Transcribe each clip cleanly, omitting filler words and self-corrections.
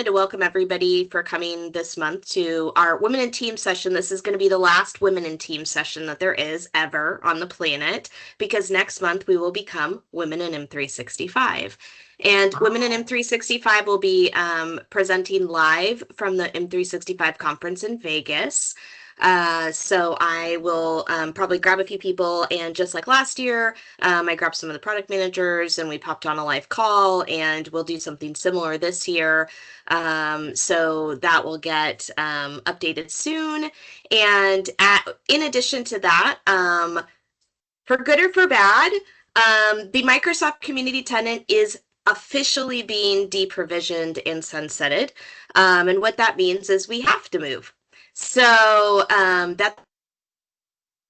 to welcome everybody for coming this month to our Women in Team session. This is going to be the last Women in Team session that there is ever on the planet, because next month we will become Women in M365. And Women in M365 will be presenting live from the M365 conference in Vegas. So I will probably grab a few people, and just like last year, I grabbed some of the product managers and we popped on a live call, and we'll do something similar this year. So that will get updated soon. And in addition to that, for good or for bad, the Microsoft Community Tenant is officially being deprovisioned and sunsetted. And what that means is we have to move. So that's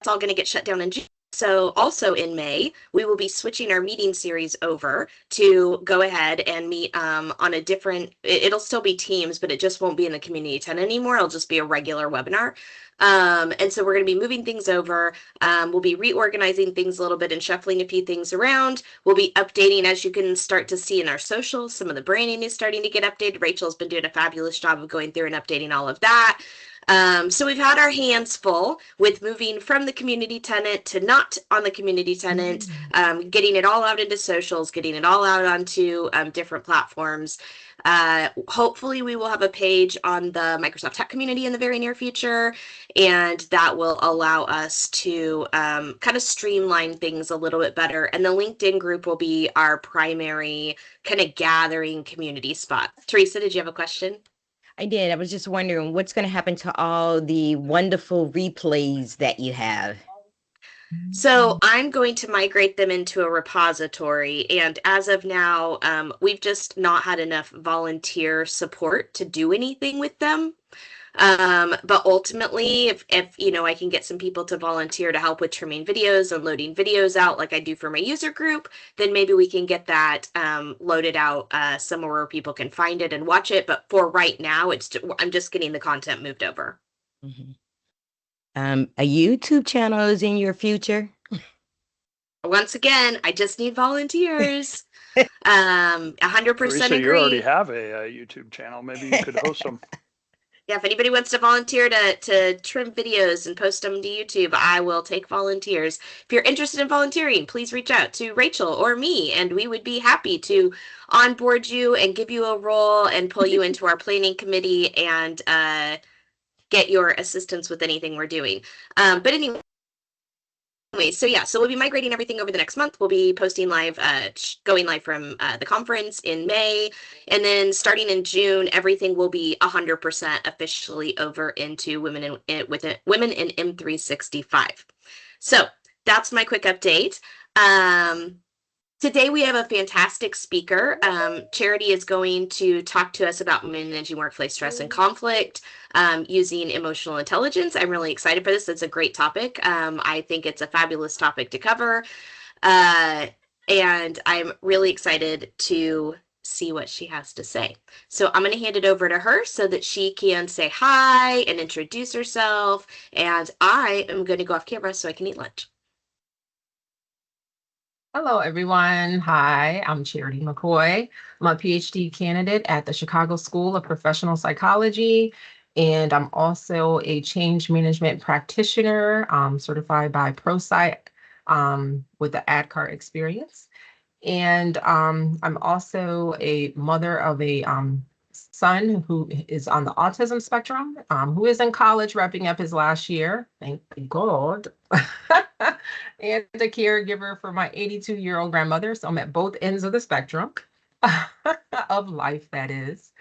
all going to get shut down in June. So also in May, we will be switching our meeting series over to go ahead and meet on a different, it'll still be Teams, but it just won't be in the community tent anymore. It'll just be a regular webinar. And so we're going to be moving things over. We'll be reorganizing things a little bit and shuffling a few things around. We'll be updating, as you can start to see in our socials. Some of the branding is starting to get updated. Rachel's been doing a fabulous job of going through and updating all of that. So we've had our hands full with moving from the community tenant to not on the community tenant, getting it all out into socials, getting it all out onto different platforms. Hopefully we will have a page on the Microsoft Tech community in the very near future, and that will allow us to kind of streamline things a little bit better. And the LinkedIn group will be our primary kind of gathering community spot. Teresa, did you have a question? I did. I was just wondering what's going to happen to all the wonderful replays that you have. So I'm going to migrate them into a repository, and as of now, we've just not had enough volunteer support to do anything with them. But ultimately, if you know, I can get some people to volunteer to help with trimming videos and loading videos out like I do for my user group, then maybe we can get that loaded out somewhere where people can find it and watch it. But for right now, I'm just getting the content moved over. Mm-hmm. A YouTube channel is in your future? Once again, I just need volunteers. 100% Teresa, agree. you already have a YouTube channel. Maybe you could host them. Yeah, if anybody wants to volunteer to trim videos and post them to YouTube, I will take volunteers. If you're interested in volunteering, please reach out to Rachel or me, and we would be happy to onboard you and give you a role and pull you into our planning committee and get your assistance with anything we're doing. But anyway, so yeah, so we'll be migrating everything over the next month. We'll be posting live, going live from the conference in May, and then starting in June, everything will be 100% officially over into Women in M365. So that's my quick update. Today we have a fantastic speaker. Charity is going to talk to us about managing workplace stress and conflict using emotional intelligence. I'm really excited for this. It's a great topic. I think it's a fabulous topic to cover. And I'm really excited to see what she has to say. So I'm going to hand it over to her so that she can say hi and introduce herself. And I am going to go off camera so I can eat lunch. Hello, everyone. Hi, I'm Charity McCoy. I'm a PhD candidate at the Chicago School of Professional Psychology, and I'm also a change management practitioner, certified by ProPsych with the ADKAR experience. And I'm also a mother of a son who is on the autism spectrum, who is in college wrapping up his last year, thank God, and a caregiver for my 82-year-old grandmother. So I'm at both ends of the spectrum of life, that is.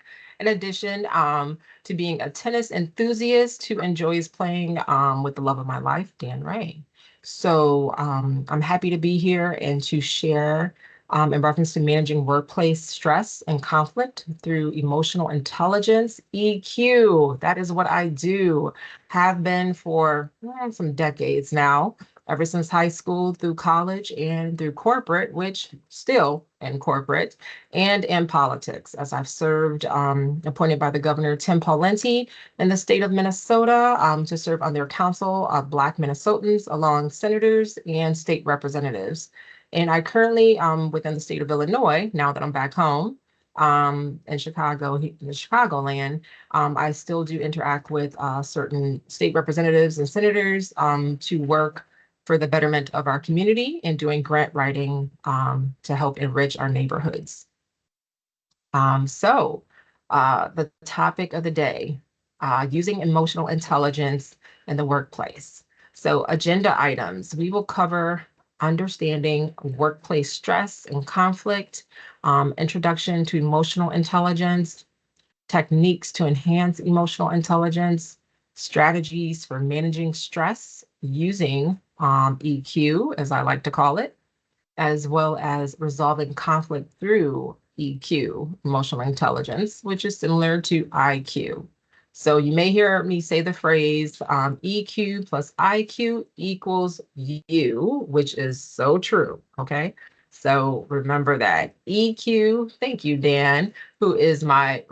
In addition to being a tennis enthusiast who enjoys playing with the love of my life, Dan Ray. So I'm happy to be here and to share in reference to managing workplace stress and conflict through emotional intelligence, EQ. That is what I do, have been for some decades now, ever since high school through college and through corporate, which still in corporate and in politics, as I've served appointed by the governor, Tim Pawlenty, in the state of Minnesota to serve on their council of Black Minnesotans, along senators and state representatives. And I currently, within the state of Illinois, now that I'm back home, in Chicago, in the Chicagoland. I still do interact with certain state representatives and senators to work for the betterment of our community and doing grant writing to help enrich our neighborhoods. The topic of the day, using emotional intelligence in the workplace. So agenda items, we will cover understanding workplace stress and conflict, introduction to emotional intelligence, techniques to enhance emotional intelligence, strategies for managing stress using EQ, as I like to call it, as well as resolving conflict through EQ, emotional intelligence, which is similar to IQ. So you may hear me say the phrase EQ plus IQ equals U, which is so true. Okay. So remember that EQ, thank you, Dan, who is my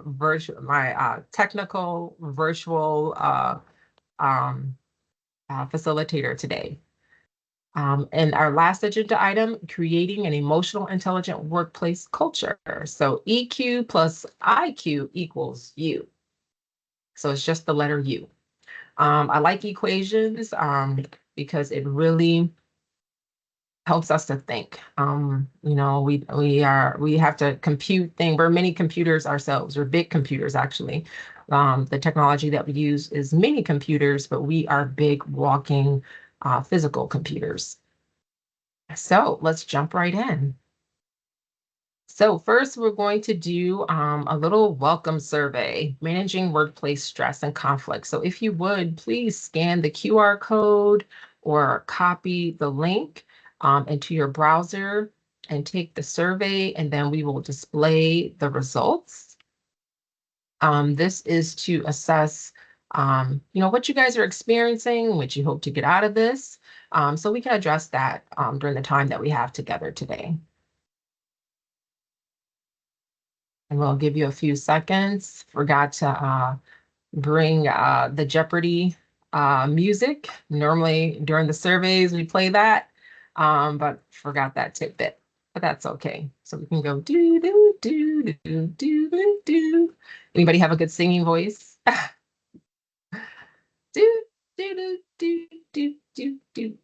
technical virtual facilitator today. And our last agenda item, creating an emotional intelligent workplace culture. So EQ plus IQ equals U. So it's just the letter U. I like equations because it really helps us to think. We have to compute things. We're mini computers ourselves. We're big computers actually. The technology that we use is mini computers, but we are big walking physical computers. So let's jump right in. So first, we're going to do a little welcome survey, managing workplace stress and conflict. So if you would, please scan the QR code or copy the link into your browser and take the survey, and then we will display the results. This is to assess, what you guys are experiencing, what you hope to get out of this. So we can address that during the time that we have together today. And we'll give you a few seconds. Forgot to bring the Jeopardy music. Normally during the surveys we play that, but forgot that tidbit. But that's okay. So we can go do do do do do do do. Anybody have a good singing voice? Do do do do do do do.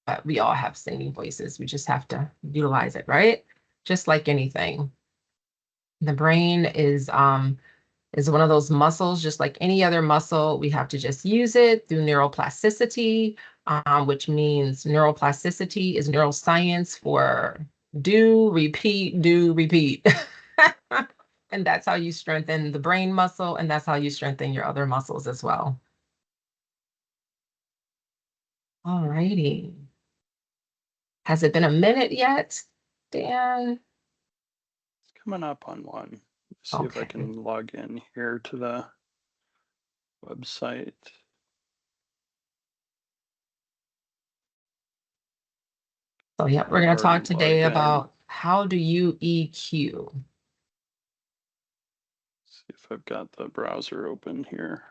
But we all have singing voices. We just have to utilize it, right? Just like anything. The brain is one of those muscles, just like any other muscle. We have to just use it through neuroplasticity, which means neuroplasticity is neuroscience for do, repeat, do, repeat. And that's how you strengthen the brain muscle, and that's how you strengthen your other muscles as well. All righty. Has it been a minute yet, Dan? It's coming up on one. Let's see if I can log in here to the website. So yeah, we're going to talk today about how do you EQ? See if I've got the browser open here.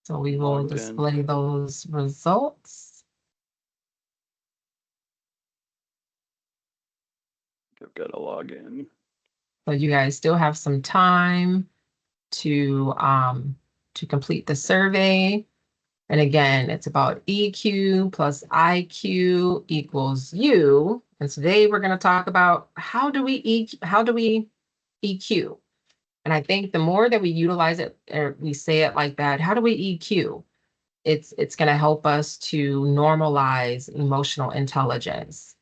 So we will display those results. I've got to log in. So you guys still have some time to complete the survey. And again, it's about EQ plus IQ equals U. And today we're going to talk about how do we EQ? And I think the more that we utilize it, or we say it like that, how do we EQ? It's going to help us to normalize emotional intelligence,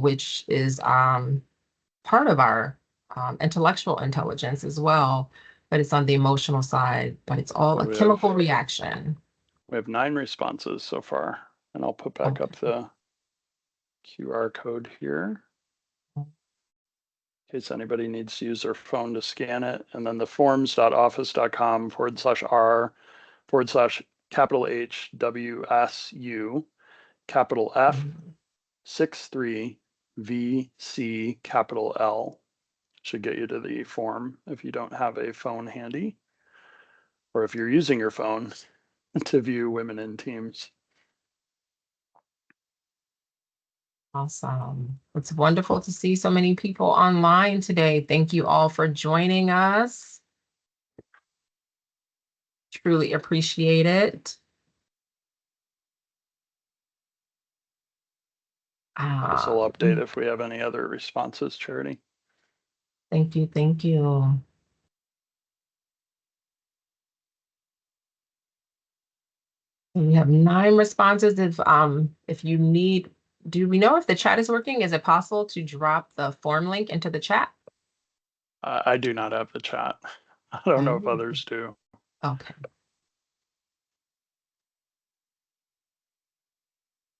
which is part of our intellectual intelligence as well, but it's on the emotional side, but it's all a chemical reaction. We have 9 responses so far, and I'll put back up the QR code here in case anybody needs to use their phone to scan it. And then the forms.office.com/r/HWSU F63VC should get you to the form if you don't have a phone handy, or if you're using your phone to view Women in Teams. Awesome. It's wonderful to see so many people online today. Thank you all for joining us. Truly appreciate it. This will update Um, if we have any other responses, Charity. Thank you. Thank you. We have 9 responses. If you need, do we know if the chat is working? Is it possible to drop the form link into the chat? I do not have the chat. I don't know if others do. Okay.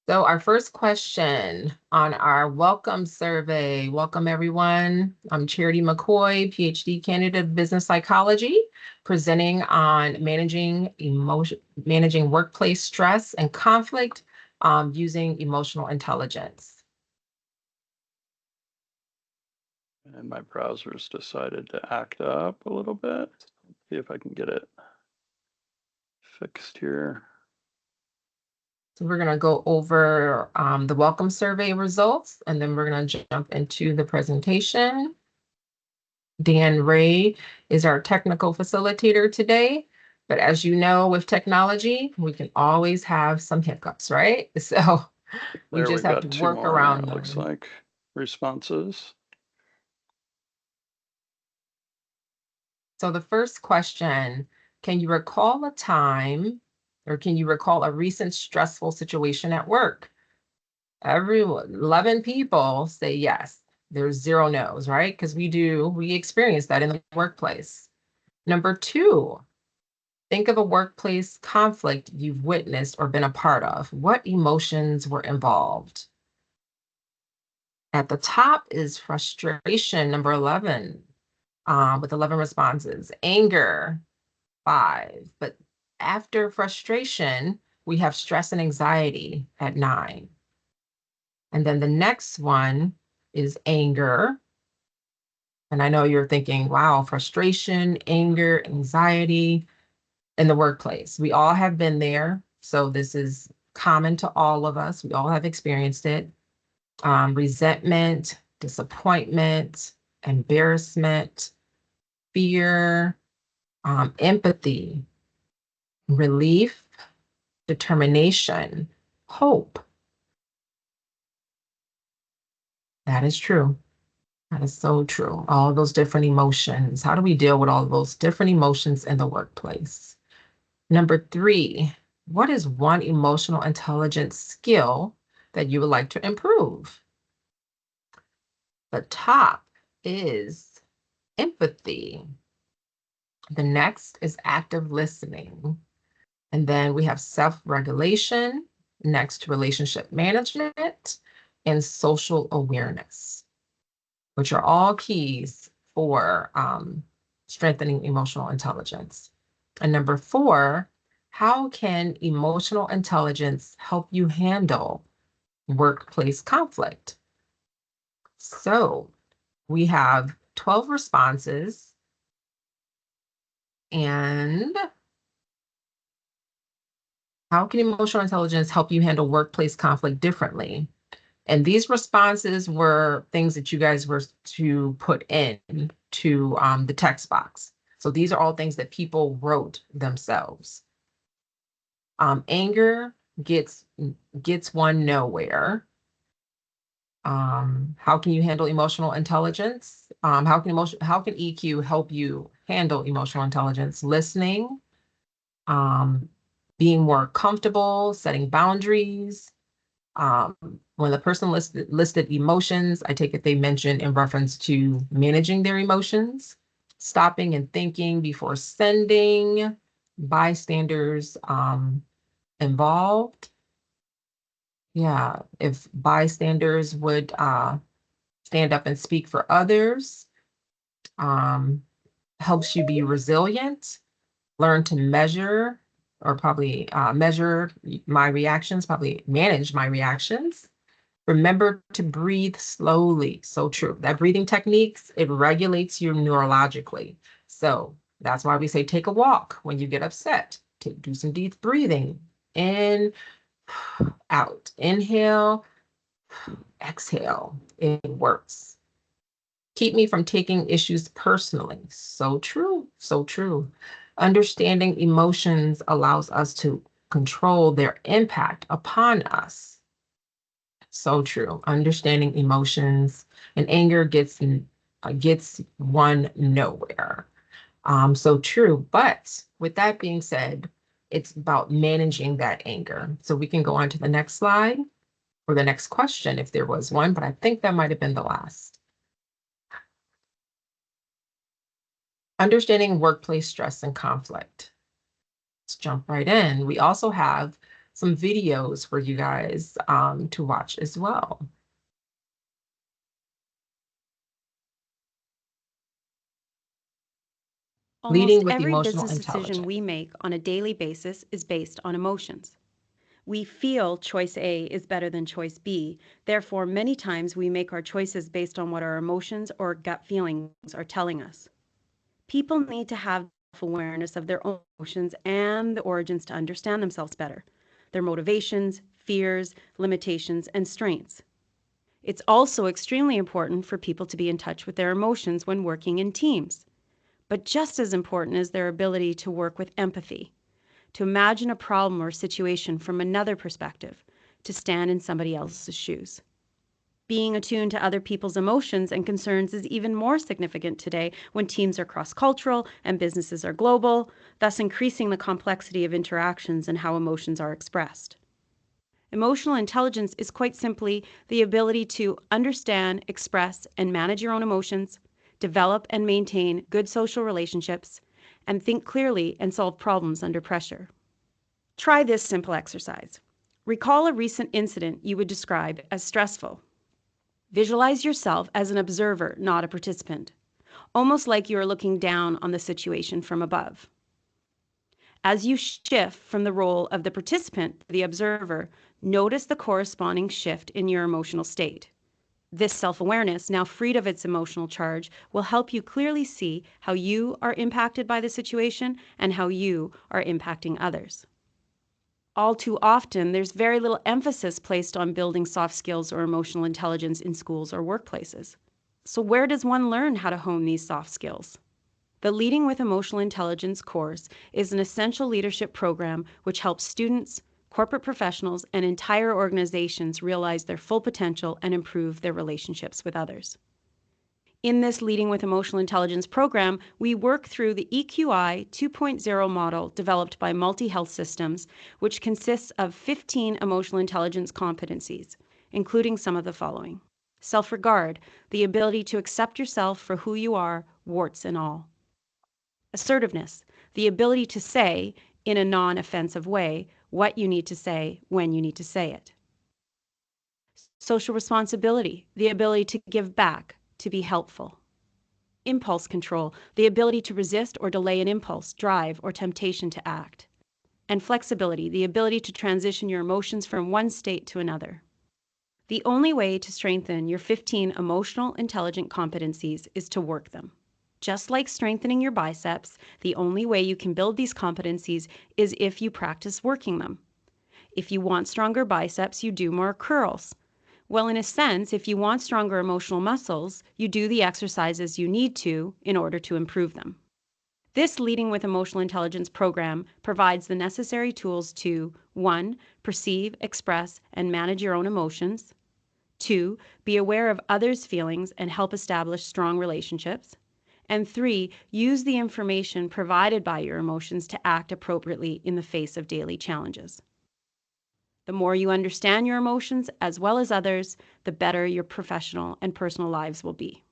So our first question on our welcome survey. Welcome, everyone. I'm Charity McCoy, PhD candidate of business psychology, presenting on managing workplace stress and conflict using emotional intelligence. And my browser's decided to act up a little bit. See if I can get it fixed here. So we're going to go over the welcome survey results, and then we're going to jump into the presentation. Dan Ray is our technical facilitator today. But as you know, with technology, we can always have some hiccups, right? So we There just we've have to got 2 work more, around it looks them. like, responses. So the first question, can you recall a time or can you recall a recent stressful situation at work? 11 people say yes. There's 0 no's, right? Because we experience that in the workplace. Number 2, think of a workplace conflict you've witnessed or been a part of. What emotions were involved? At the top is frustration, number 11, with 11 responses. Anger, 5. But after frustration, we have stress and anxiety at 9. And then the next one is anger. And I know you're thinking, wow, frustration, anger, anxiety in the workplace. We all have been there. So this is common to all of us. We all have experienced it. Resentment, disappointment, embarrassment, fear, empathy, relief, determination, hope. That is true. That is so true. All those different emotions. How do we deal with all those different emotions in the workplace? Number 3, what is one emotional intelligence skill that you would like to improve? The top is empathy. The next is active listening. And then we have self-regulation, next relationship management, and social awareness, which are all keys for strengthening emotional intelligence. And number 4, how can emotional intelligence help you handle workplace conflict? So we have 12 responses, and how can emotional intelligence help you handle workplace conflict differently? And these responses were things that you guys were to put in to the text box. So these are all things that people wrote themselves. Anger gets one nowhere. How can you handle emotional intelligence? How can EQ help you handle emotional intelligence? Listening, being more comfortable, setting boundaries. When the person listed emotions, I take it they mentioned in reference to managing their emotions, stopping and thinking before sending, bystanders involved. Yeah, if bystanders would stand up and speak for others, helps you be resilient, learn to measure, or probably measure my reactions, probably manage my reactions. Remember to breathe slowly. So true. That breathing techniques, it regulates you neurologically. So that's why we say take a walk when you get upset. Do some deep breathing. In, out. Inhale, Exhale. It works. Keep me from taking issues personally. So true. So true. Understanding emotions allows us to control their impact upon us. So true. Understanding emotions and anger gets one nowhere. So true. But with that being said, it's about managing that anger. So we can go on to the next slide or the next question if there was one, but I think that might have been the last. Understanding workplace stress and conflict. Let's jump right in. We also have some videos for you guys to watch as well. Leading Almost with every emotional business decision we intelligence. make on a daily basis is based on emotions. We feel choice A is better than choice B. Therefore, many times we make our choices based on what our emotions or gut feelings are telling us. People need to have self-awareness of their own emotions and the origins to understand themselves better, their motivations, fears, limitations, and strengths. It's also extremely important for people to be in touch with their emotions when working in teams. But just as important is their ability to work with empathy, to imagine a problem or situation from another perspective, to stand in somebody else's shoes. Being attuned to other people's emotions and concerns is even more significant today when teams are cross-cultural and businesses are global, thus increasing the complexity of interactions and how emotions are expressed. Emotional intelligence is quite simply the ability to understand, express, and manage your own emotions, develop and maintain good social relationships, and think clearly and solve problems under pressure. Try this simple exercise. Recall a recent incident you would describe as stressful. Visualize yourself as an observer, not a participant, almost like you are looking down on the situation from above. As you shift from the role of the participant to the observer, notice the corresponding shift in your emotional state. This self-awareness, now freed of its emotional charge, will help you clearly see how you are impacted by the situation and how you are impacting others. All too often, there's very little emphasis placed on building soft skills or emotional intelligence in schools or workplaces. So where does one learn how to hone these soft skills? The Leading with Emotional Intelligence course is an essential leadership program which helps students, corporate professionals, and entire organizations realize their full potential and improve their relationships with others. In this Leading with Emotional Intelligence program, we work through the EQI 2.0 model developed by Multi Health Systems, which consists of 15 emotional intelligence competencies, including some of the following. Self-regard, the ability to accept yourself for who you are, warts and all. Assertiveness, the ability to say, in a non-offensive way, what you need to say when you need to say it. Social responsibility, the ability to give back, to be helpful. Impulse control, the ability to resist or delay an impulse, drive, or temptation to act. And flexibility, the ability to transition your emotions from one state to another. The only way to strengthen your 15 emotional intelligent competencies is to work them. Just like strengthening your biceps, the only way you can build these competencies is if you practice working them. If you want stronger biceps, you do more curls. Well, in a sense, if you want stronger emotional muscles, you do the exercises you need to in order to improve them. This Leading with Emotional Intelligence program provides the necessary tools to 1. Perceive, express, and manage your own emotions. 2. Be aware of others' feelings and help establish strong relationships. And 3. Use the information provided by your emotions to act appropriately in the face of daily challenges. The more you understand your emotions as well as others, the better your professional and personal lives will be.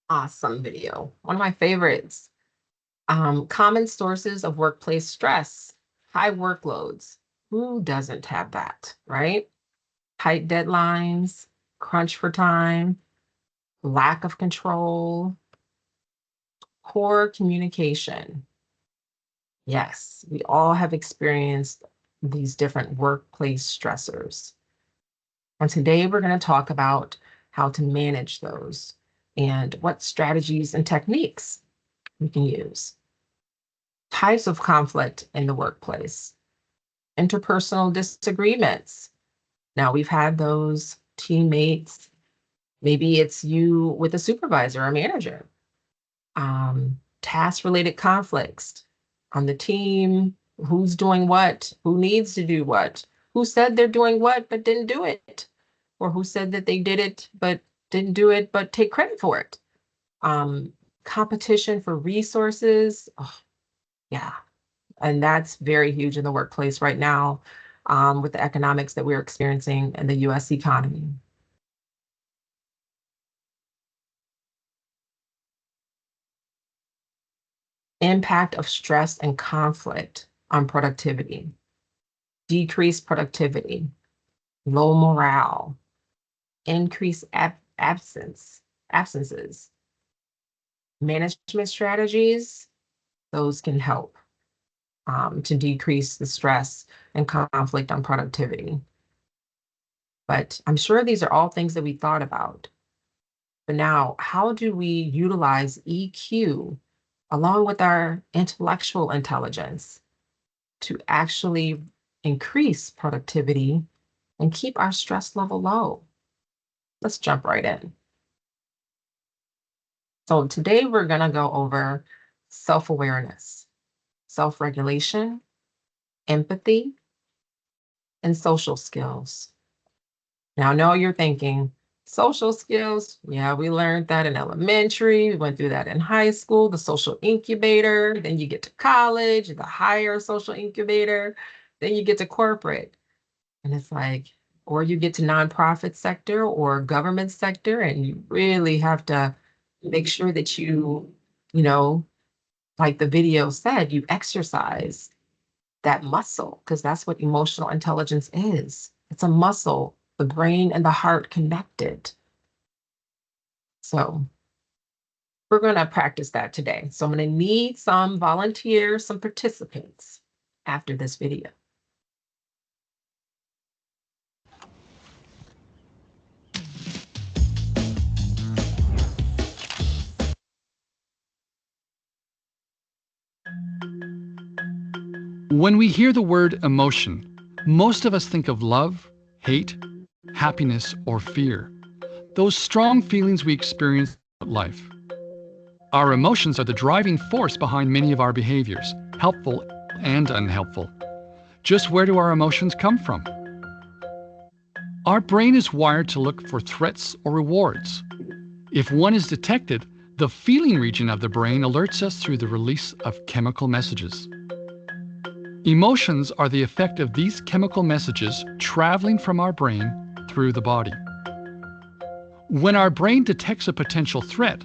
Awesome video. One of my favorites. Common sources of workplace stress, high workloads. Who doesn't have that, right? Tight deadlines, crunch for time, lack of control, poor communication. Yes, we all have experienced these different workplace stressors. And today we're going to talk about how to manage those and what strategies and techniques we can use. types of conflict in the workplace, interpersonal disagreements. Now, we've had those teammates. Maybe it's you with a supervisor or manager. Task-related conflicts on the team, who's doing what, who needs to do what, who said they're doing what but didn't do it, or who said that they did it but didn't do it but take credit for it. Competition for resources. Oh, yeah. And that's very huge in the workplace right now, with the economics that we're experiencing in the US economy. Impact of stress and conflict on productivity, decreased productivity, low morale, increased absences. Management strategies, those can help to decrease the stress and conflict on productivity. But I'm sure these are all things that we thought about. But now, how do we utilize EQ along with our intellectual intelligence to actually increase productivity and keep our stress level low? Let's jump right in. So today we're going to go over self-awareness, self-regulation, empathy, and social skills. Now, I know you're thinking, social skills, yeah, we learned that in elementary, we went through that in high school, the social incubator, then you get to college, the higher social incubator, then you get to corporate. And it's like, or you get to nonprofit sector or government sector, and you really have to make sure that you know, like the video said, you exercise that muscle, because that's what emotional intelligence is. It's a muscle, the brain and the heart connected. So we're going to practice that today. So I'm going to need some volunteers, some participants after this video. When we hear the word emotion, most of us think of love, hate, happiness, or fear. Those strong feelings we experience in life. Our emotions are the driving force behind many of our behaviors, helpful and unhelpful. Just where do our emotions come from? Our brain is wired to look for threats or rewards. If one is detected, the feeling region of the brain alerts us through the release of chemical messages. Emotions are the effect of these chemical messages traveling from our brain through the body. When our brain detects a potential threat,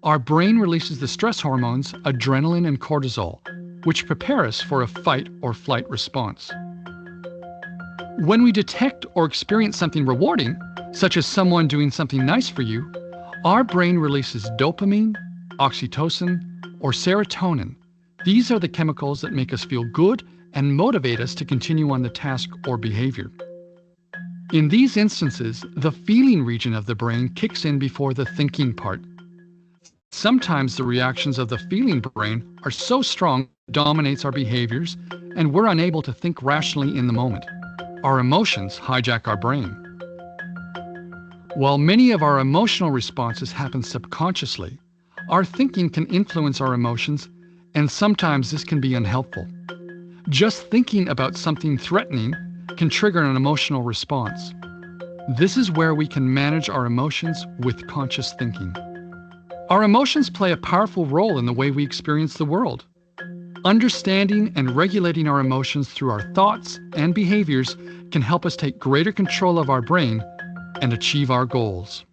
our brain releases the stress hormones adrenaline and cortisol, which prepare us for a fight or flight response. When we detect or experience something rewarding, such as someone doing something nice for you, our brain releases dopamine, oxytocin, or serotonin. These are the chemicals that make us feel good and motivate us to continue on the task or behavior. In these instances, the feeling region of the brain kicks in before the thinking part. Sometimes the reactions of the feeling brain are so strong it dominates our behaviors, and we're unable to think rationally in the moment. Our emotions hijack our brain. While many of our emotional responses happen subconsciously, our thinking can influence our emotions, and sometimes this can be unhelpful. Just thinking about something threatening can trigger an emotional response. This is where we can manage our emotions with conscious thinking. Our emotions play a powerful role in the way we experience the world. Understanding and regulating our emotions through our thoughts and behaviors can help us take greater control of our brain and achieve our goals.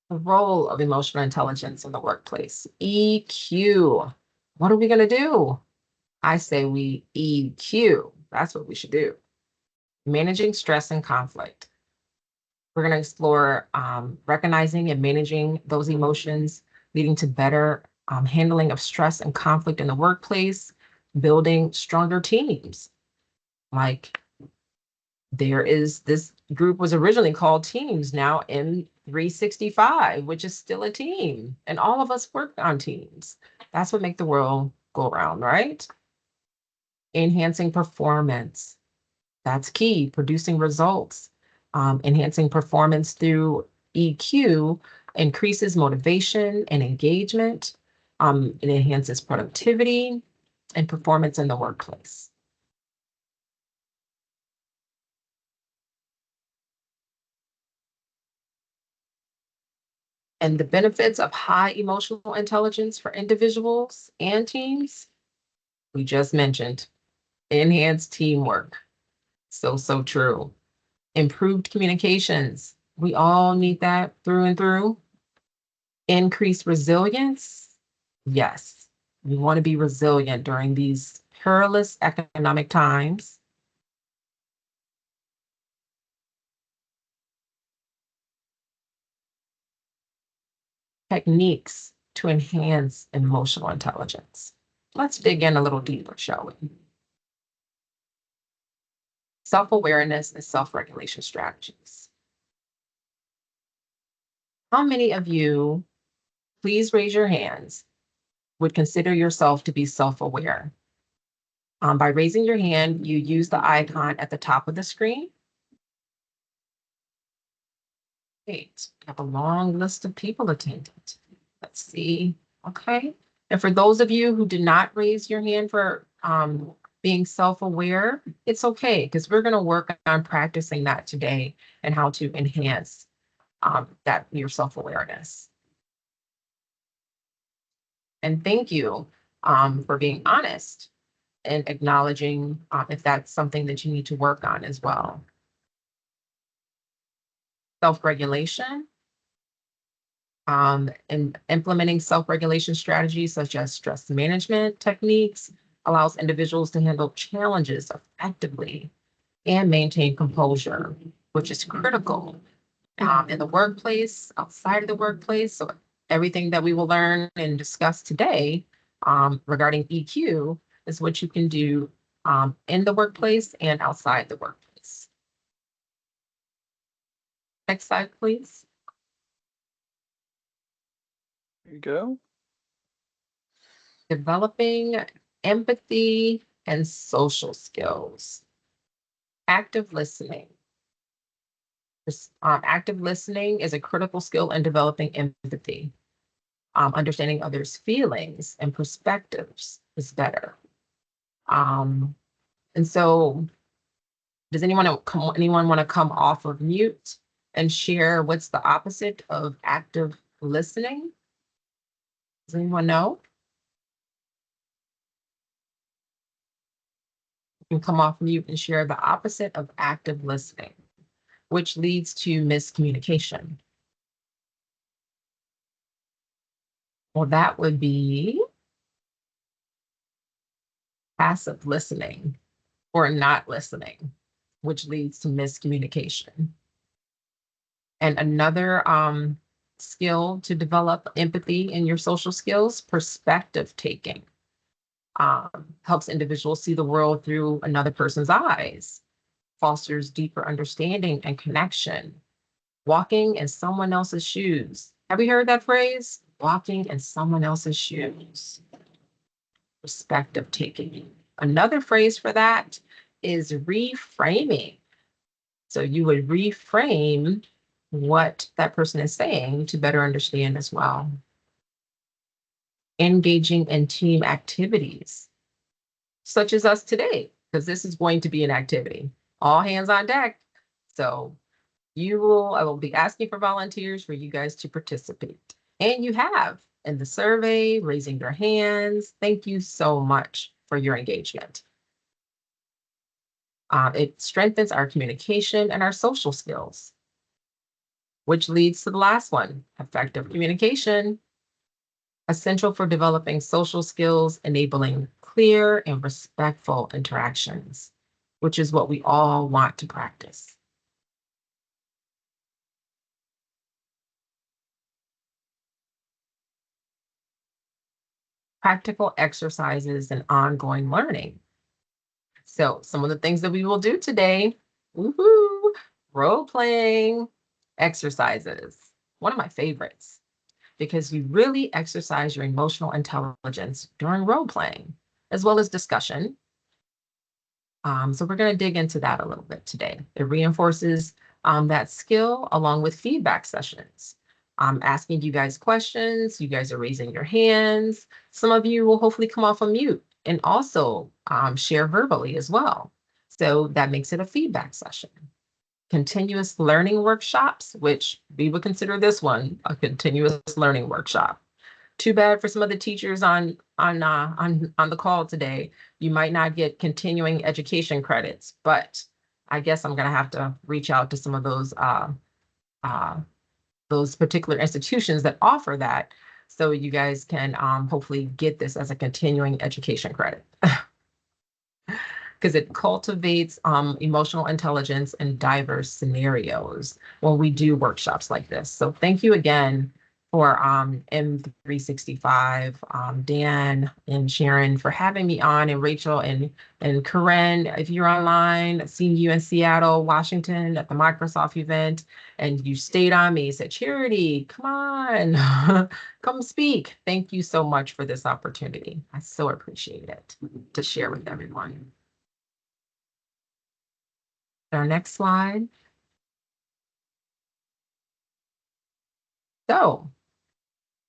The role of emotional intelligence in the workplace. EQ. What are we going to do? I say we EQ. That's what we should do. Managing stress and conflict. We're going to explore recognizing and managing those emotions, leading to better handling of stress and conflict in the workplace, building stronger teams, Like, this group was originally called Teams, now M365, which is still a team. And all of us work on teams. That's what makes the world go around, right? Enhancing performance. That's key. Producing results. Enhancing performance through EQ increases motivation and engagement. It enhances productivity and performance in the workplace. And the benefits of high emotional intelligence for individuals and teams, we just mentioned. Enhanced teamwork. So true. Improved communications. We all need that through and through. Increased resilience. Yes, we want to be resilient during these perilous economic times. Techniques to enhance emotional intelligence. Let's dig in a little deeper, shall we? Self-awareness and self-regulation strategies. How many of you, please raise your hands, would consider yourself to be self-aware? By raising your hand, you use the icon at the top of the screen. Great. I have a long list of people attending. Let's see. Okay. And for those of you who did not raise your hand for being self-aware, it's okay, because we're going to work on practicing that today and how to enhance that your self-awareness. And thank you for being honest and acknowledging if that's something that you need to work on as well. Self-regulation. And implementing self-regulation strategies such as stress management techniques allows individuals to handle challenges effectively and maintain composure, which is critical in the workplace, outside of the workplace. So everything that we will learn and discuss today regarding EQ is what you can do in the workplace and outside the workplace. Next slide, please. There you go. Developing empathy and social skills. Active listening. Active listening is a critical skill in developing empathy. Understanding others' feelings and perspectives is better. And so, does anyone want to come off of mute and share what's the opposite of active listening? Does anyone know? You can come off mute and share the opposite of active listening, which leads to miscommunication. Well, that would be passive listening or not listening, which leads to miscommunication. And another skill to develop empathy in your social skills, perspective taking. Helps individuals see the world through another person's eyes, fosters deeper understanding and connection. Walking in someone else's shoes. Have you heard that phrase? Walking in someone else's shoes. Perspective taking. Another phrase for that is reframing. So you would reframe what that person is saying to better understand as well. Engaging in team activities, such as us today, because this is going to be an activity. All hands on deck. So I will be asking for volunteers for you guys to participate. And you have in the survey, raising your hands. Thank you so much for your engagement. It strengthens our communication and our social skills, which leads to the last one, effective communication. Essential for developing social skills, enabling clear and respectful interactions, which is what we all want to practice. Practical exercises and ongoing learning. So some of the things that we will do today, woohoo, role-playing exercises. One of my favorites, because you really exercise your emotional intelligence during role-playing, as well as discussion. So we're going to dig into that a little bit today. It reinforces that skill along with feedback sessions. I'm asking you guys questions. You guys are raising your hands. Some of you will hopefully come off a mute and also share verbally as well. So that makes it a feedback session. Continuous learning workshops, which we would consider this one a continuous learning workshop. Too bad for some of the teachers on the call today. You might not get continuing education credits, but I guess I'm gonna have to reach out to some of those particular institutions that offer that, so you guys can hopefully get this as a continuing education credit. Because it cultivates emotional intelligence in diverse scenarios when we do workshops like this. So thank you again for M365, Dan and Sharon for having me on, and Rachel and Corinne, if you're online, seeing you in Seattle, Washington at the Microsoft event, and you stayed on me, said, Charity, come on, come speak. Thank you so much for this opportunity. I so appreciate it to share with everyone. Our next slide. So,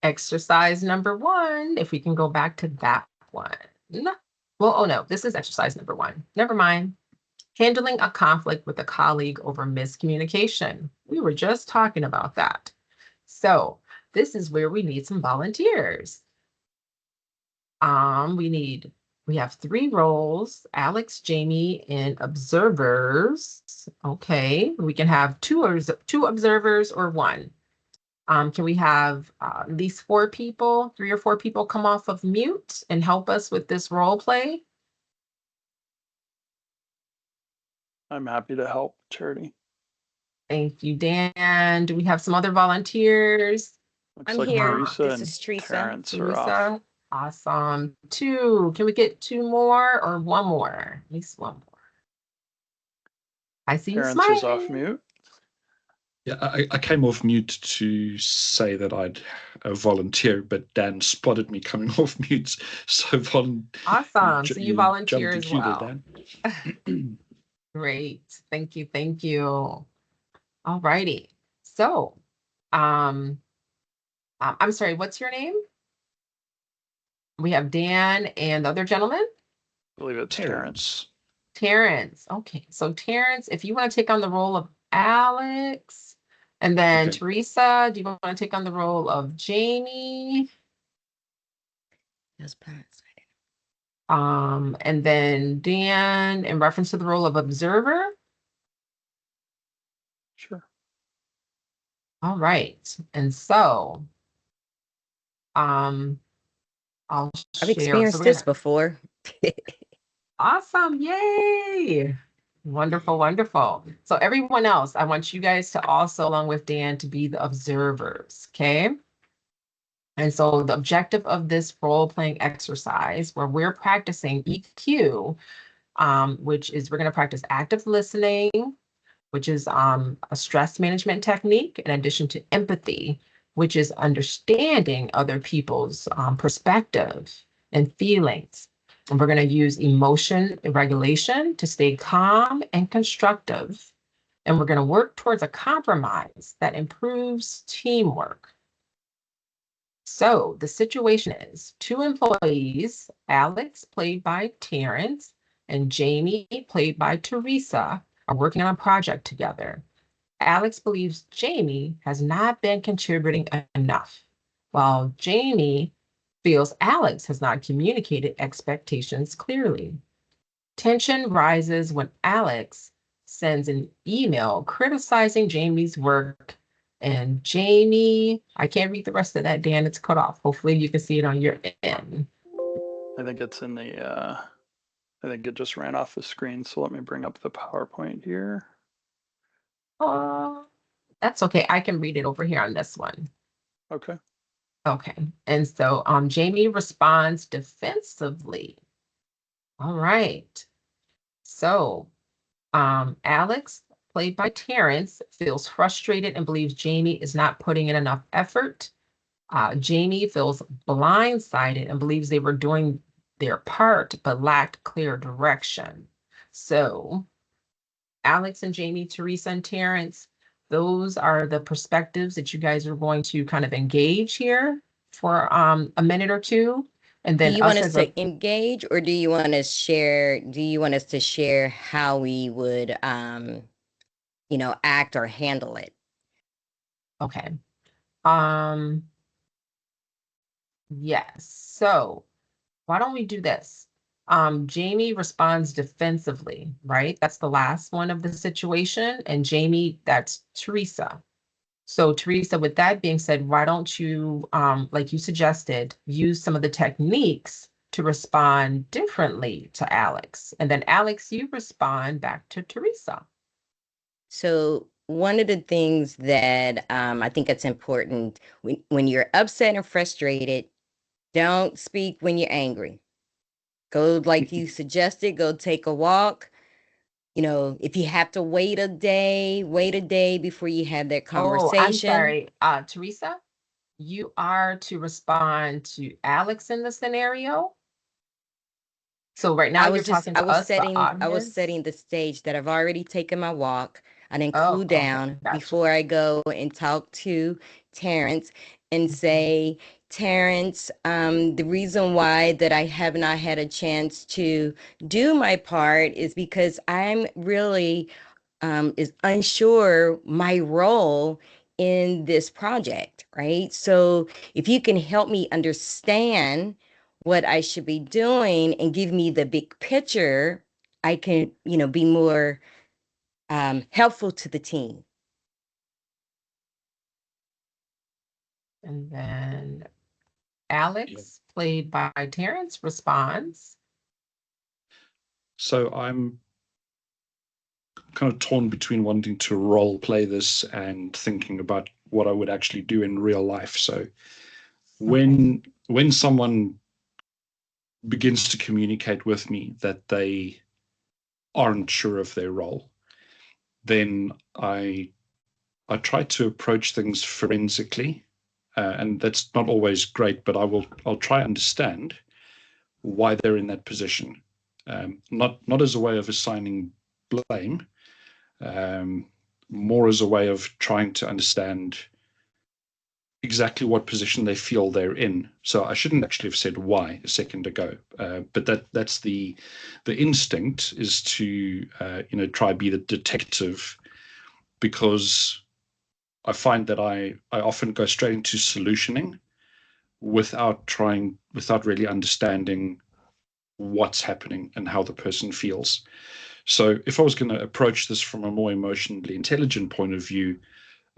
exercise number 1, if we can go back to that one. Well, oh no, this is exercise number 1. Never mind. Handling a conflict with a colleague over miscommunication. We were just talking about that. So, this is where we need some volunteers. We have 3 roles, Alex, Jamie, and observers. Okay, we can have two observers or 1. Can we have at least 4 people, 3 or 4 people come off of mute and help us with this role play? I'm happy to help, Charity. Thank you, Dan. Do we have some other volunteers? Looks I'm like here. Teresa This and is Teresa. Terrence are off. Awesome. 2. Can we get 2 more or 1 more? At least 1 more. I see you Terrence is off smiling. mute. Yeah, I came off mute to say that I'd volunteer, but Dan spotted me coming off mute, so Awesome. So you volunteer jumped as the queue well. there, Dan. Great. Thank you. Thank you. All righty. So, I'm sorry, what's your name? We have Dan and the other gentleman? I believe it's Terrence. Terrence. Okay, so Terrence, if you want to take on the role of Alex, and then Okay. Teresa, do you want to take on the role of Jamie? That's passed. And then Dan, in reference to the role of observer. Sure. All right, and so, I'll I've share. experienced this before. Awesome, yay! Wonderful, wonderful. So everyone else, I want you guys to also, along with Dan, to be the observers, okay? And so the objective of this role-playing exercise, where we're practicing EQ, which is we're going to practice active listening, which is a stress management technique, in addition to empathy, which is understanding other people's perspective and feelings. And we're going to use emotion regulation to stay calm and constructive. And we're going to work towards a compromise that improves teamwork. So the situation is 2 employees, Alex, played by Terrence, and Jamie, played by Teresa, are working on a project together. Alex believes Jamie has not been contributing enough, while Jamie feels Alex has not communicated expectations clearly. Tension rises when Alex sends an email criticizing Jamie's work, and Jamie, I can't read the rest of that, Dan, it's cut off. Hopefully you can see it on your end. I think it's in the, I think it just ran off the screen. So let me bring up the PowerPoint here. That's okay. I can read it over here on this one. Okay. Okay. And so Jamie responds defensively. All right. So, Alex, played by Terrence, feels frustrated and believes Jamie is not putting in enough effort. Jamie feels blindsided and believes they were doing their part but lacked clear direction. So, Alex and Jamie, Teresa and Terrence, those are the perspectives that you guys are going to kind of engage here for a minute or two. And Do then you want us us as a to engage, or do you want to share? Do you want us to share how we would, act or handle it? okay. Yes. So why don't we do this? Jamie responds defensively, right? That's the last one of the situation. And Jamie, that's Teresa. So Teresa, with that being said, why don't you, like you suggested, use some of the techniques to respond differently to Alex? And then Alex, you respond back to Teresa. So one of the things that I think it's important when you're upset and frustrated, don't speak when you're angry. Go, like you suggested, go take a walk. If you have to wait a day before you have that Oh, I'm conversation. sorry. Teresa, you are to respond to Alex in the scenario. So right now you're talking to us, the I was audience. setting the stage that I've already taken my walk. I didn't Oh, cool okay, down gotcha. before I go and talk to Terrence and say, Terrence, the reason why that I have not had a chance to do my part is because I'm really is unsure my role in this project, right? So if you can help me understand what I should be doing and give me the big picture, I can, be more helpful to the team. And then Alex, played by Terrence, responds. So I'm kind of torn between wanting to role play this and thinking about what I would actually do in real life. So when someone begins to communicate with me that they aren't sure of their role, then I try to approach things forensically, and that's not always great. But I'll try to understand why they're in that position, not as a way of assigning blame, more as a way of trying to understand exactly what position they feel they're in. So I shouldn't actually have said why a second ago, but that's the instinct is to try be the detective, because I find that I often go straight into solutioning without really understanding what's happening and how the person feels. So if I was going to approach this from a more emotionally intelligent point of view,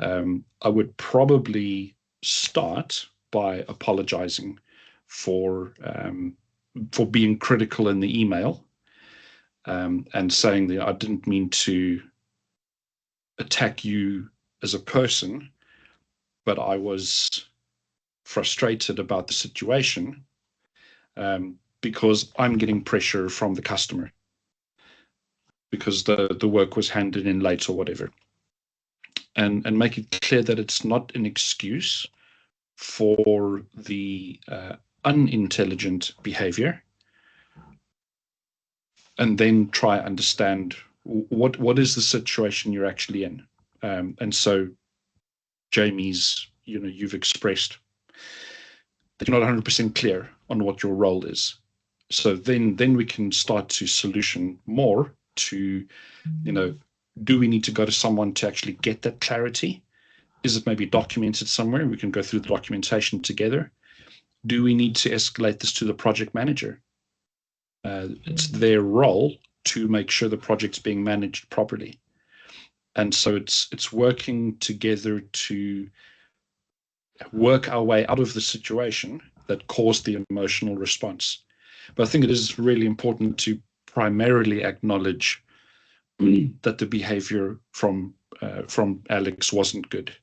I would probably start by apologizing for being critical in the email, and saying that I didn't mean to attack you as a person, but I was frustrated about the situation, because I'm getting pressure from the customer because the work was handed in late or whatever, and make it clear that it's not an excuse for the unintelligent behavior, and then try understand what is the situation you're actually in. And so Jamie's, you've expressed that you're not 100% clear on what your role is. So then we can start to solution more to, do we need to go to someone to actually get that clarity? Is it maybe documented somewhere? We can go through the documentation together. Do we need to escalate this to the project manager? It's their role to make sure the project's being managed properly. And so it's working together to work our way out of the situation that caused the emotional response. But I think it is really important to primarily acknowledge that the behavior from Alex wasn't good,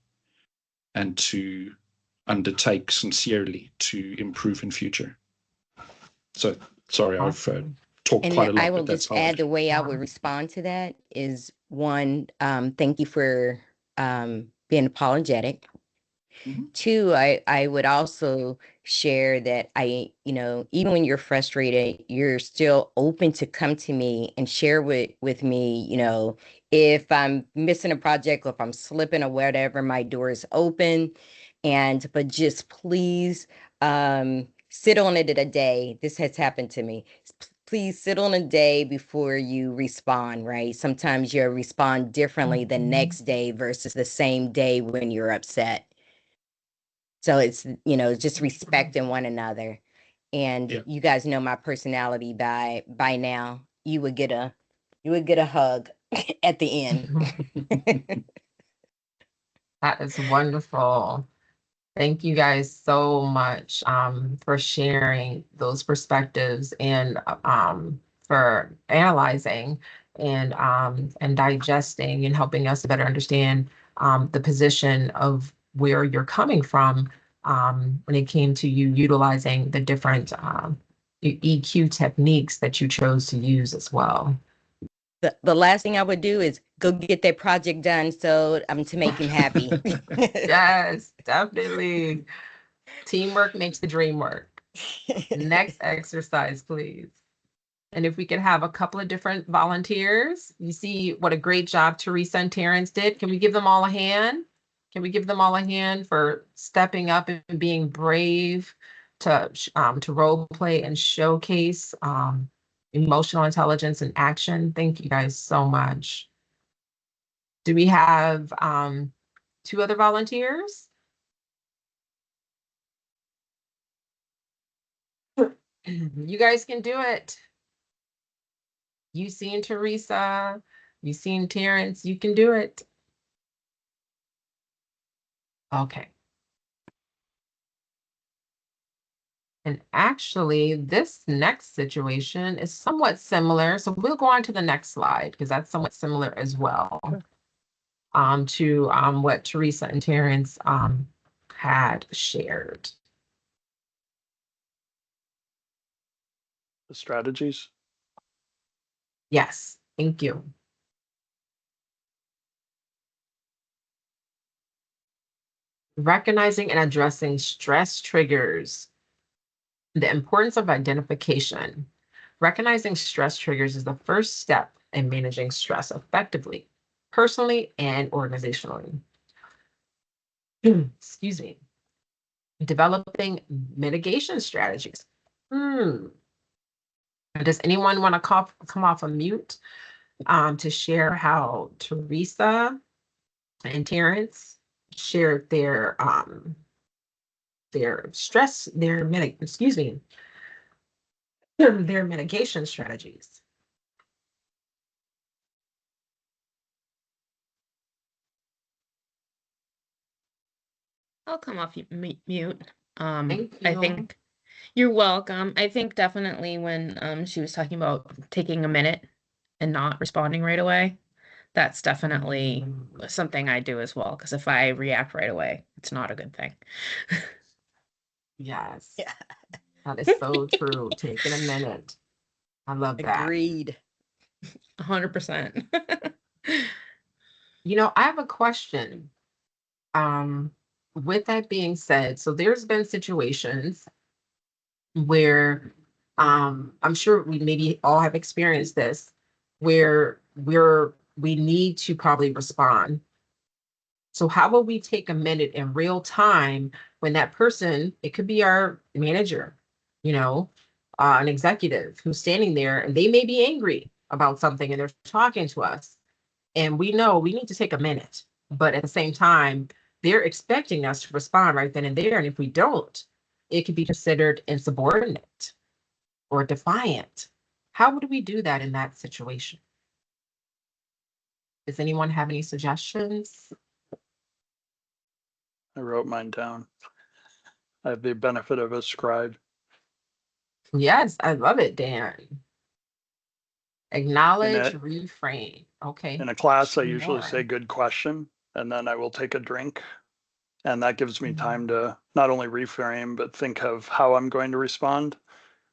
and to undertake sincerely to improve in future. So sorry, Awesome. talk And quite then a lot, I will but that's just hard. add the way I would respond to that is one, thank you for being apologetic. Mhm. Two, I would also share that even when you're frustrated, you're still open to come to me and share with me, if I'm missing a project or if I'm slipping or whatever, my door is open. But just please sit on it a day. This has happened to me. Please sit on a day before you respond, right? Sometimes you'll respond differently the next day versus the same day when you're upset. So it's, just respecting one another. And Yeah. you guys know my personality by now. You would get a hug at the end. That is wonderful. Thank you guys so much for sharing those perspectives and for analyzing and digesting and helping us to better understand the position of where you're coming from when it came to you utilizing the different EQ techniques that you chose to use as well. The last thing I would do is go get that project done so to make him happy. Yes, definitely. Teamwork makes the dream work. Next exercise, please. And if we could have a couple of different volunteers, you see what a great job Teresa and Terrence did. Can we give them all a hand? Can we give them all a hand for stepping up and being brave to role play and showcase emotional intelligence and action? Thank you guys so much. Do we have two other volunteers? You guys can do it. You seen Teresa, you seen Terrence, you can do it. Okay. And actually, this next situation is somewhat similar. So we'll go on to the next slide because that's somewhat similar as well. Okay. To what Teresa and Terrence had shared. The strategies. Yes, thank you. Recognizing and addressing stress triggers. The importance of identification. Recognizing stress triggers is the first step in managing stress effectively, personally and organizationally. Excuse me. Developing mitigation strategies. Does anyone want to come off a mute to share how Teresa and Terrence shared their stress, their mitigation strategies? I'll come off mute. Thank I you. think you're welcome. I think definitely when she was talking about taking a minute and not responding right away, that's definitely something I do as well. Because if I react right away, it's not a good thing. Yes. Yeah. That is so true. Taking a minute. I love that. Agreed. 100%. I have a question. With that being said, so there's been situations where I'm sure we maybe all have experienced this, where we need to probably respond. So how will we take a minute in real time when that person, it could be our manager, an executive who's standing there and they may be angry about something and they're talking to us. And we know we need to take a minute, but at the same time, they're expecting us to respond right then and there. And if we don't, it could be considered insubordinate or defiant. How would we do that in that situation? Does anyone have any suggestions? I wrote mine down. I have the benefit of a scribe. Yes, I love it, Dan. Acknowledge, In reframe. Okay. In a class, I Two usually more. say good question, and then I will take a drink. And that gives me time to not only reframe, but think of how I'm going to respond,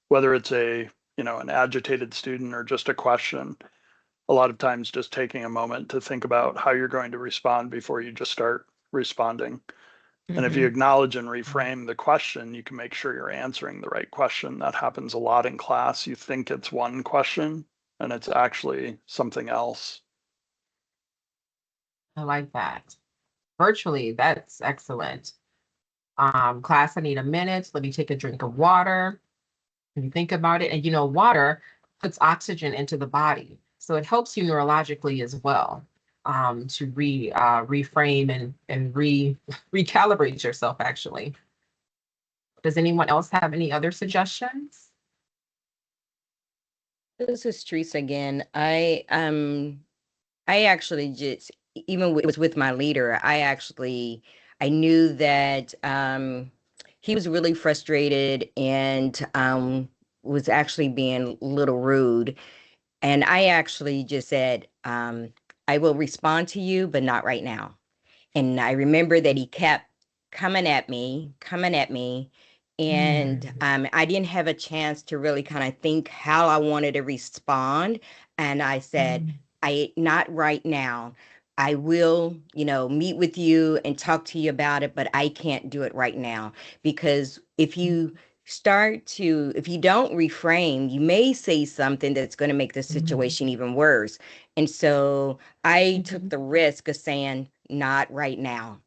whether it's a an agitated student or just a question, a lot of times just taking a moment to think about how you're going to respond before you just start responding. And if you acknowledge and reframe the question, you can make sure you're answering the right question. That happens a lot in class. You think it's one question and it's actually something else. I like that. Virtually, that's excellent. Class, I need a minute. Let me take a drink of water. When you think about it, and water puts oxygen into the body. So it helps you neurologically as well, to reframe and recalibrate yourself, actually. Does anyone else have any other suggestions? This is Teresa again. I actually just, even with my leader, I knew that he was really frustrated and was actually being a little rude. And I actually just said, I will respond to you, but not right now. And I remember that he kept coming at me, and I didn't have a chance to really kind of think how I wanted to respond. And I said, I not right now. I will, meet with you and talk to you about it, but I can't do it right now. Because if you don't reframe, you may say something that's going to make the situation even worse. And so I took the risk of saying, not right now.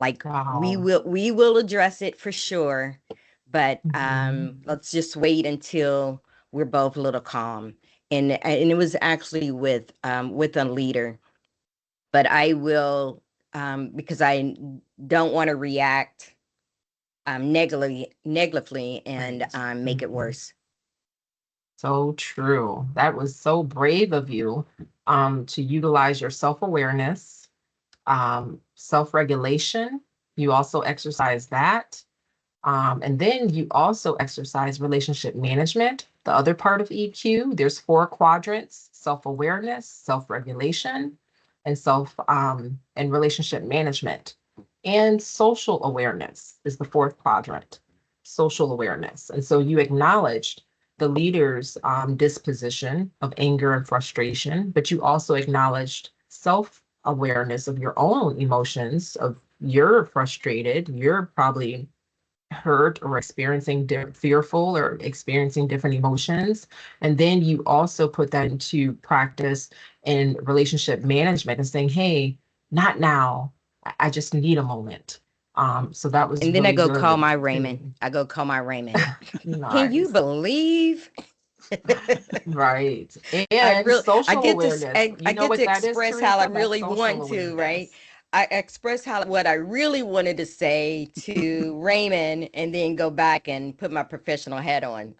Like, we Wow. will address it for sure, but let's just wait until we're both a little calm. And it was actually with a leader, but I will, because I don't want to react negatively and Right. make it worse. So true. That was so brave of you, to utilize your self-awareness, self-regulation. You also exercise that. And then you also exercise relationship management, the other part of EQ. There's 4 quadrants: self-awareness, self-regulation, and and relationship management. And social awareness is the 4th quadrant, social awareness. And so you acknowledged the leader's disposition of anger and frustration, but you also acknowledged self-awareness of your own emotions, of you're frustrated, you're probably hurt or experiencing fearful or experiencing different emotions. And then you also put that into practice in relationship management and saying, hey, not now. I just need a moment. So that was And then I really go call good. my Raymond. Can you Nice. believe? Right. I And really, social awareness. I You know get to what that is, express how I Teresa? That's really social want to, right? awareness. I express what I really wanted to say to Raymond, and then go back and put my professional hat on.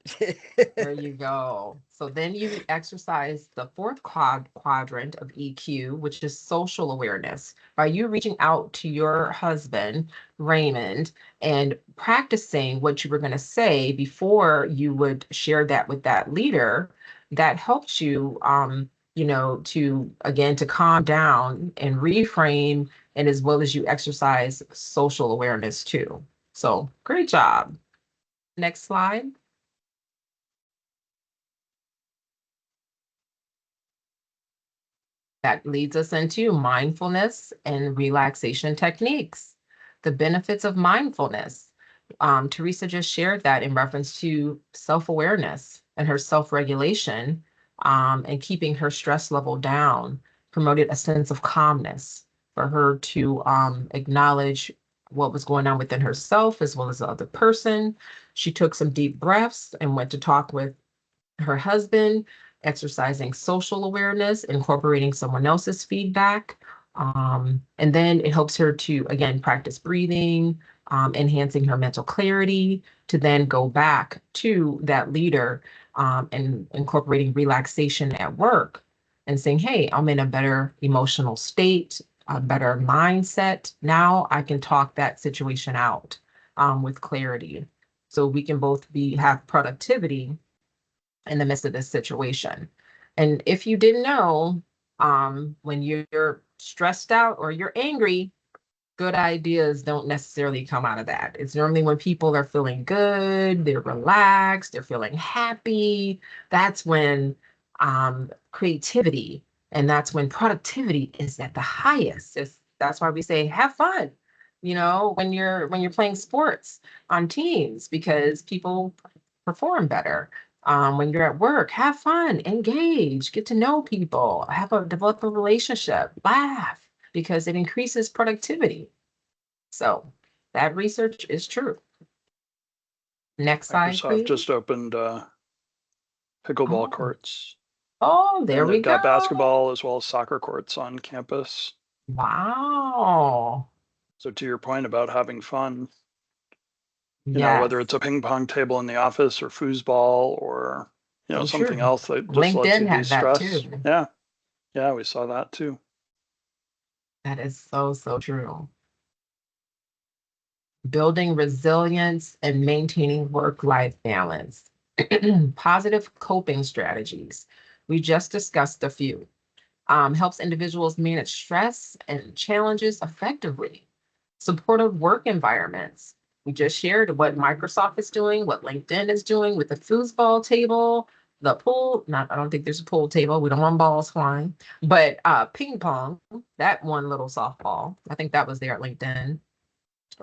There you go. So then you exercise the 4th quadrant of EQ, which is social awareness. By you reaching out to your husband, Raymond, and practicing what you were going to say before you would share that with that leader, that helps you, to calm down and reframe, and as well as you exercise social awareness too. So great job. Next slide. That leads us into mindfulness and relaxation techniques. The benefits of mindfulness. Teresa just shared that in reference to self-awareness and her self-regulation, and keeping her stress level down, promoted a sense of calmness for her to acknowledge what was going on within herself as well as the other person. She took some deep breaths and went to talk with her husband, exercising social awareness, incorporating someone else's feedback. And then it helps her to, again, practice breathing, enhancing her mental clarity, to then go back to that leader, and incorporating relaxation at work and saying, hey, I'm in a better emotional state, a better mindset. Now I can talk that situation out, with clarity. So we can both have productivity in the midst of this situation. And if you didn't know, when you're stressed out or you're angry, good ideas don't necessarily come out of that. It's normally when people are feeling good, they're relaxed, they're feeling happy. That's when creativity and that's when productivity is at the highest. That's why we say have fun, when you're playing sports on teams because people perform better. When you're at work, have fun, engage, get to know people, develop a relationship, laugh, because it increases productivity. So that research is true. Next slide, Microsoft please. just opened pickleball courts. Oh, there And we they've got go. basketball as well as soccer courts on campus. Wow. So to your point about having fun, Yes. whether it's a ping pong table in the office or foosball or, So something true. else that just lets LinkedIn you has that de-stress. too. Yeah. Yeah, we saw that too. That is so, so true. Building resilience and maintaining work-life balance. Positive coping strategies. We just discussed a few. Helps individuals manage stress and challenges effectively. Supportive work environments. We just shared what Microsoft is doing, what LinkedIn is doing with the foosball table, the pool. I don't think there's a pool table. We don't want balls flying, but ping pong, that one little softball. I think that was there at LinkedIn,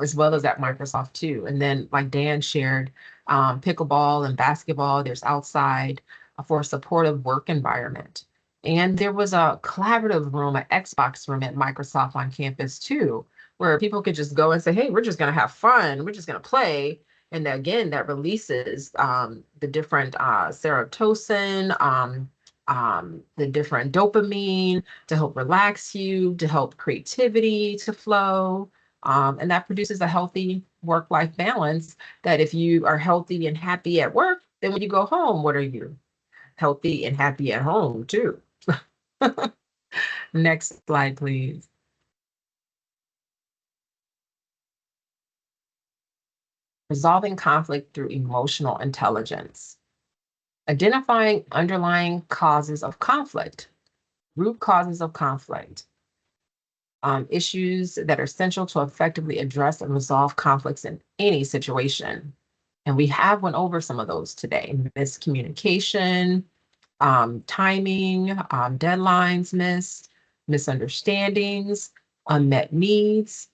as well as at Microsoft too. And then like Dan shared, pickleball and basketball, there's outside for a supportive work environment. And there was a collaborative room, an Xbox room at Microsoft on campus too, where people could just go and say, hey, we're just going to have fun. We're just going to play. And again, that releases the different serotonin, the different dopamine to help relax you, to help creativity to flow. And that produces a healthy work-life balance that if you are healthy and happy at work, then when you go home, what are you? Healthy and happy at home too. Next slide, please. Resolving conflict through emotional intelligence. Identifying underlying causes of conflict, root causes of conflict. Issues that are essential to effectively address and resolve conflicts in any situation. And we have went over some of those today. Miscommunication, timing, deadlines missed, misunderstandings, unmet needs.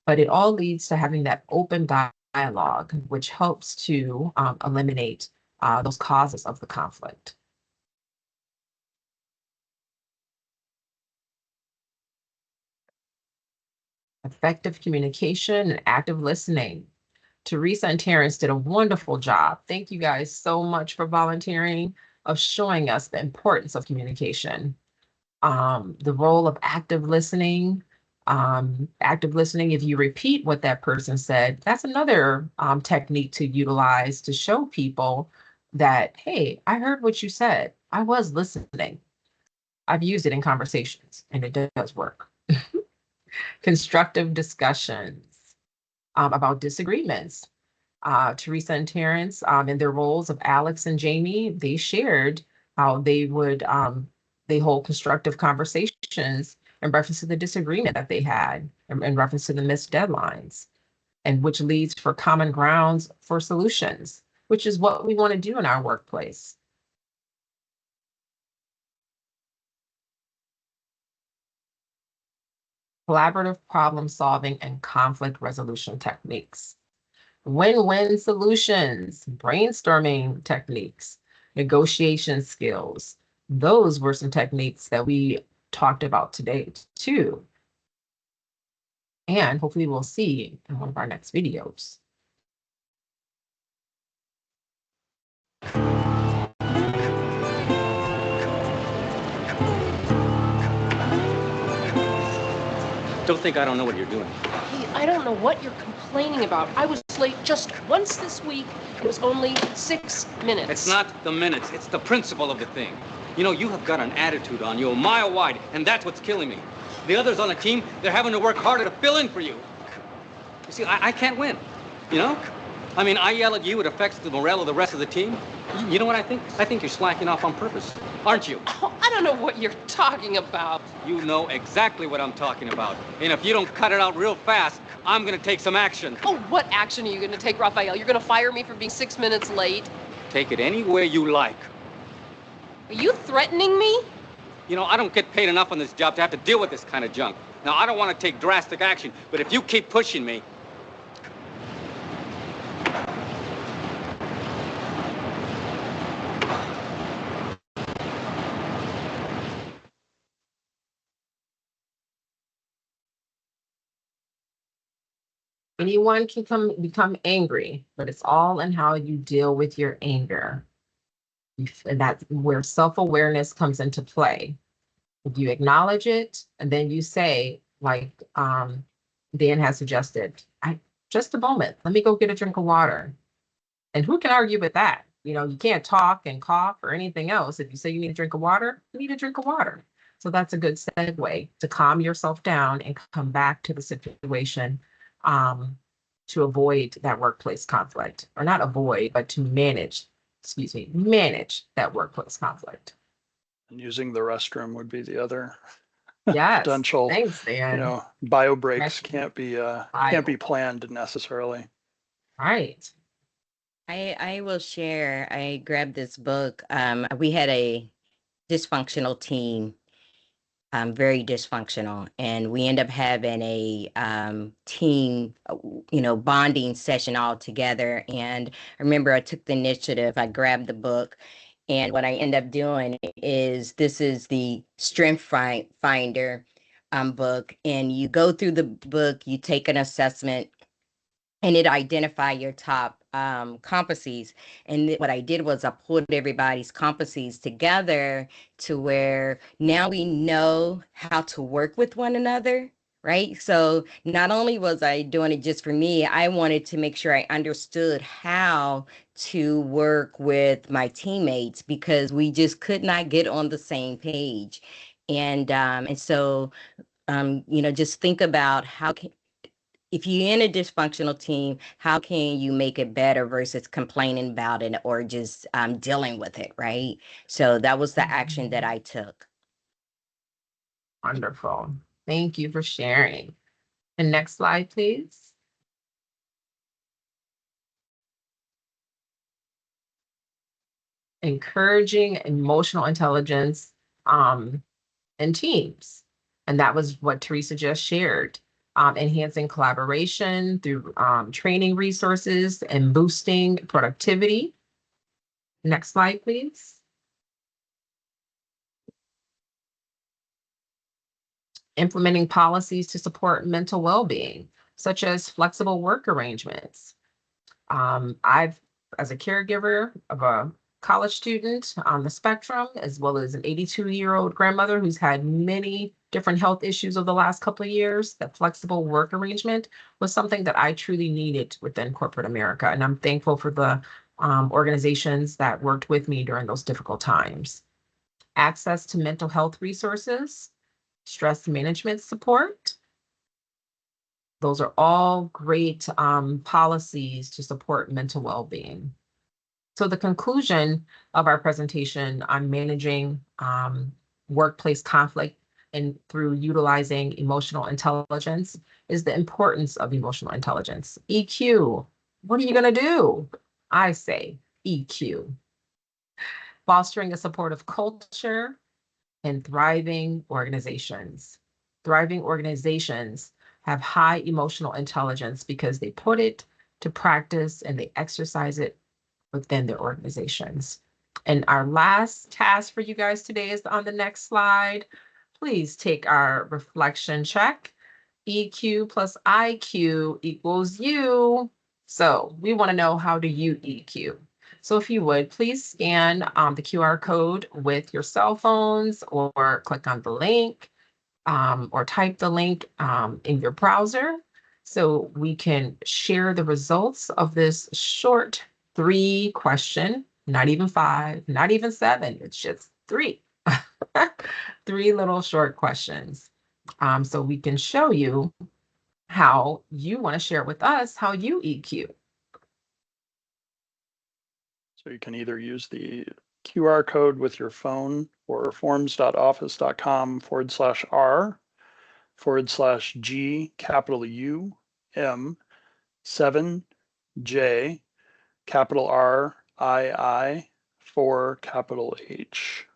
But it all leads to having that open dialogue, which helps to eliminate those causes of the conflict. Effective communication and active listening. Teresa and Terrence did a wonderful job. Thank you guys so much for volunteering, of showing us the importance of communication. The role of active listening. If you repeat what that person said, that's another technique to utilize to show people that, hey, I heard what you said. I was listening. I've used it in conversations and it does work. Constructive discussions about disagreements. Teresa and Terrence, in their roles of Alex and Jamie, they shared how they would they hold constructive conversations in reference to the disagreement that they had, in reference to the missed deadlines, and which leads for common grounds for solutions, which is what we want to do in our workplace. Collaborative problem solving and conflict resolution techniques. Win-win solutions, brainstorming techniques, negotiation skills. Those were some techniques that we talked about today too. And hopefully we'll see in one of our next videos. Don't think I don't know what you're doing. Hey, I don't know what you're complaining about. I was late just once this week. It was only 6 minutes. It's not the minutes, it's the principle of the thing. You have got an attitude on you a mile wide, and that's what's killing me. The others on the team, they're having to work harder to fill in for you. You see, I can't win, I mean, I yell at you, it affects the morale of the rest of the team. You know what I think? I think you're slacking off on purpose, aren't you? Oh, I don't know what you're talking about. You know exactly what I'm talking about. And if you don't cut it out real fast, I'm gonna take some action. Oh, what action are you going to take, Raphael? You're going to fire me for being 6 minutes late? Take it any way you like. Are you threatening me? You know, I don't get paid enough on this job to have to deal with this kind of junk. Now, I don't want to take drastic action, but if you keep pushing me, Anyone can become angry, but it's all in how you deal with your anger. And that's where self-awareness comes into play. If you acknowledge it, and then you say, like Dan has suggested, just a moment, let me go get a drink of water. And who can argue with that? You know, you can't talk and cough or anything else. If you say you need a drink of water, you need a drink of water. So that's a good segue to calm yourself down and come back to the situation to avoid that workplace conflict, or not avoid, but to manage that workplace conflict. And using the restroom would be the other Yes. potential. Thanks, Dan. You know, bio breaks Restroom. can't be planned necessarily. Right. I will share. I grabbed this book. We had a dysfunctional team, very dysfunctional, and we end up having a team, bonding session all together. And I remember I took the initiative. I grabbed the book, and what I end up doing is this is the Strength Finder book, and you go through the book, you take an assessment, and it identify your top competencies. And what I did was I pulled everybody's competencies together to where now we know how to work with one another, right? So not only was I doing it just for me, I wanted to make sure I understood how to work with my teammates, because we just could not get on the same page. And so just think about if you're in a dysfunctional team, how can you make it better versus complaining about it or just dealing with it, right? So that was the action that I took. Wonderful. Thank you for sharing. And next slide, please. Encouraging emotional intelligence in teams. And that was what Teresa just shared. Enhancing collaboration through training resources and boosting productivity. Next slide, please. Implementing policies to support mental well-being, such as flexible work arrangements. I've, as a caregiver of a college student on the spectrum, as well as an 82-year-old grandmother who's had many different health issues over the last couple of years, that flexible work arrangement was something that I truly needed within corporate America. And I'm thankful for the organizations that worked with me during those difficult times. Access to mental health resources, stress management support. Those are all great policies to support mental well-being. So the conclusion of our presentation on managing workplace conflict and through utilizing emotional intelligence is the importance of emotional intelligence. EQ, what are you going to do? I say EQ. Fostering a supportive culture and thriving organizations. Thriving organizations have high emotional intelligence because they put it to practice and they exercise it within their organizations. And our last task for you guys today is on the next slide. Please take our reflection check. EQ plus IQ equals U. So we want to know, how do you EQ? So if you would, please scan the QR code with your cell phones, or click on the link, or type the link in your browser, so we can share the results of this short 3-question, not even 5, not even 7, it's just 3. 3 little short questions. So we can show you how you want to share with us how you EQ. So you can either use the QR code with your phone or forms.office.com/R/G capital U M 7J capital R II 4 capital H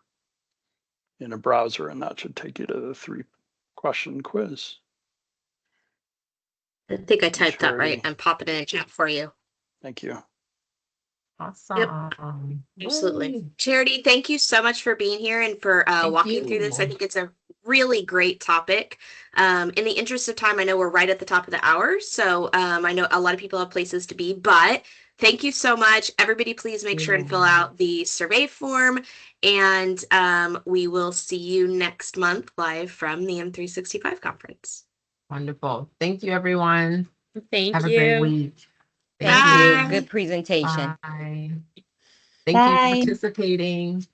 in a browser, and that should take you to the 3-question quiz. I think I typed that right. Charity. I'm popping it in chat for you. Thank you. Awesome. Absolutely. Yay. Charity, thank you so much for being here and for Thank walking through this. I you. think it's a really great topic. In the interest of time, I know we're right at the top of the hour, so I know a lot of people have places to be, but thank you so much. Everybody, please make sure and fill out the survey form, and we will see you next month live from the M365 conference. Wonderful. Thank you, everyone. Thank Have you. a great week. Thank Bye. you. Good presentation. Bye. Thank you Bye. for participating.